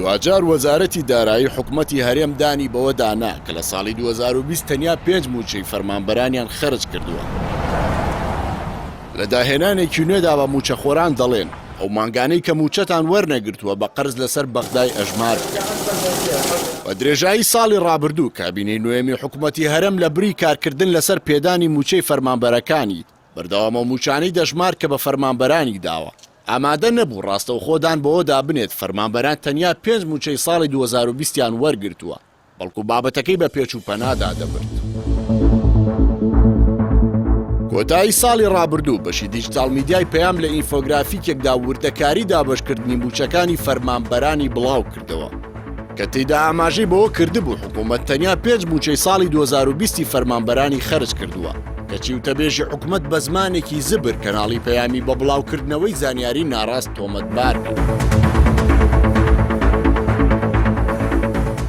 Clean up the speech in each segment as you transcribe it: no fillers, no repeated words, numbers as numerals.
دوجار وەزارەتی دارایی حکومەتی هەرێم دانی بەوە دانا کە لە ساڵی 2020 تەنیا 5 موچەی فەرمانبەرانیان خەرج کردووە. لە داهێنانێکی نوێدا بە موچەخۆران دەڵێن ئەو مانگانەی کە موچەتان وەرنەگرتووە بە قەرز لەسەر بەغدای ئەژمار بە درێژایی ساڵی ڕابردوو کابینەی نوێمی حکومەتی هەرێم لە بری کارکردن لەسەر پێدانی موچەی فەرمانبەرەکانی بەردەوامە موچانەی دەژمار کە بە فەرمانبەرانی داوە ئامادە نەبوو ڕاستەوخۆدان بەوەدا بنێت فەرمانبەران تەنیا 5 موچەی ساڵی 2020یان وەرگرتووە بەڵکو بابەتەکەی بە پێچ و پەنادا دەبرد. کۆتایی ساڵی ڕابردوو بەشی دیجیتال میدیای پەیام لە ئینفۆگرافیکێکدا وردەکاری دابەشکردنی موچەکانی فەرمانبەرانی بڵاو کردەوە کە تێیدا ئاماژەی بەوە کردبوو حکوومەت تەنیا 5 موچەی ساڵی 2020 فەرمانبەرانی خەرج کردووە کەچی وتەبێژی حکومەت بە زمانێکی زبر کەناڵی پەیامی بە بڵاوکردنەوەی زانیاری ناڕاست تۆمەتبار کرد.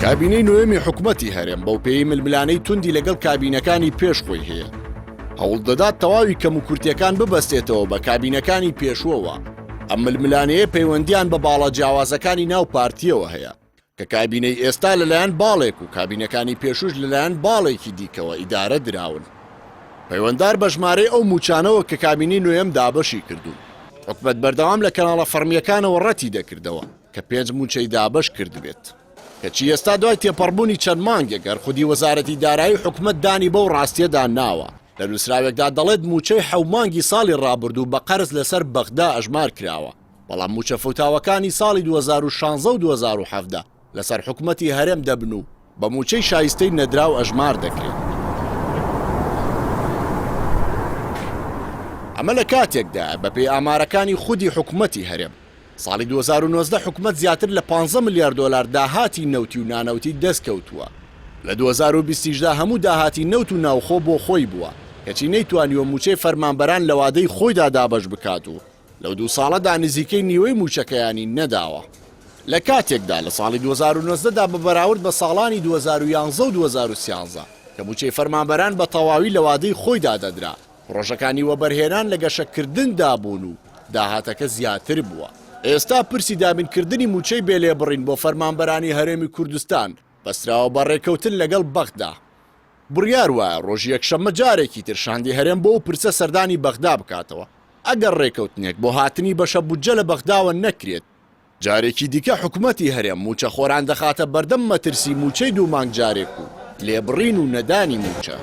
کابینەی نوێمی حکومەتی هەرێم بەو پێی ململانەی توندی لەگەڵ کابینەکانی پێشخۆی هەیە هەوڵ دەدات تەواوی کەم و کورتیەکان ببەستێتەوە بە کابینەکانی پێشوەوە. ئەم ململانەیە پەیوەندیان بە باڵا جیاوازەکانی ناو پارتیەوە هەیە کە کابینەی ئێستا لەلایەن باڵێک و کابینەکانی پێشوش لەلایەن باڵێکی دیکەوە ئیدارە دراون. پەیوەنددار بە ژمارەی ئەو موچانەوە کە کابینەی نوێم دابەشی کردو. حکومەت بەردەوام لە کەناڵە فەرمیەکانەوە ڕەتی دەکردەوە کە 5 موچەی دابەش کردبێت. کەچی ئێستا دوای تێپەڕبوونی چەند مانگێک گەرخودی وەزارەتی دارایی حکومەت دانی بەو ڕاستیەدا ناوە. لە نووسراوێکدا دەڵێت موچەی 7 مانگی ساڵی ڕابردوو بە قەرز لەسەر بەغدا ئەژمار کراوە. بەڵام موچە فوتاوەکانی ساڵی 2016 و 2017 لەسەر حکومەتی هەرێم دەبن و بە موچەی شایستەی نەدراو ئەژمار دەکرێت. ئەمە لە کاتێکدا بەپێی ئامارەکانی خودی حکومەتی هەرێم ساڵی 2019 حکومەت زیاتر لە 15 ملیار دلار داهاتی نەوتی و نانەوتی دەستکەوتووە. لە 2020دا هەموو داهاتی نەوت و ناوخۆ بۆ خۆی بووە کەچی نەیتوانیوە موچەی فەرمانبەران لە وادەی خۆیدا دابەش بکات و لەو 2 ساڵەدا نزیکەی نیوەی موچەکەیانی نەداوە. لە کاتێکدا لە ساڵی 2019دا بە بەراورد بە ساڵانی 2011 و 2013 کە موچەی فەرمانبەران بە تەواوی لە وادەی خۆیدا دەدرا ڕۆژەکانی وەبەرهێنان لە گەشەکردندا بوون و داهاتەکە زیاتر بووە. ئێستا پرسی دابینکردنی موچەی بێلێبڕین بۆ فەرمانبەرانی هەرێمی کوردستان بەستراوە بە ڕێکەوتن لەگەڵ بەغدا. بڕیار وایە ڕۆژی یەکشەممە جارێکی تر شاندی هەرێم بۆ پرسە سەردانی بەغدا بکاتەوە. ئەگەر ڕێکەوتنێک بۆ هاتنی بەشە بودجە لە بەغداوە نەکرێت جارێکی دیکە حکومەتی هەرێم موچە خۆران دەخاتە بەردەم مەترسی موچەی 2 مانگ جارێک و لێبڕین و نەدانی موچە.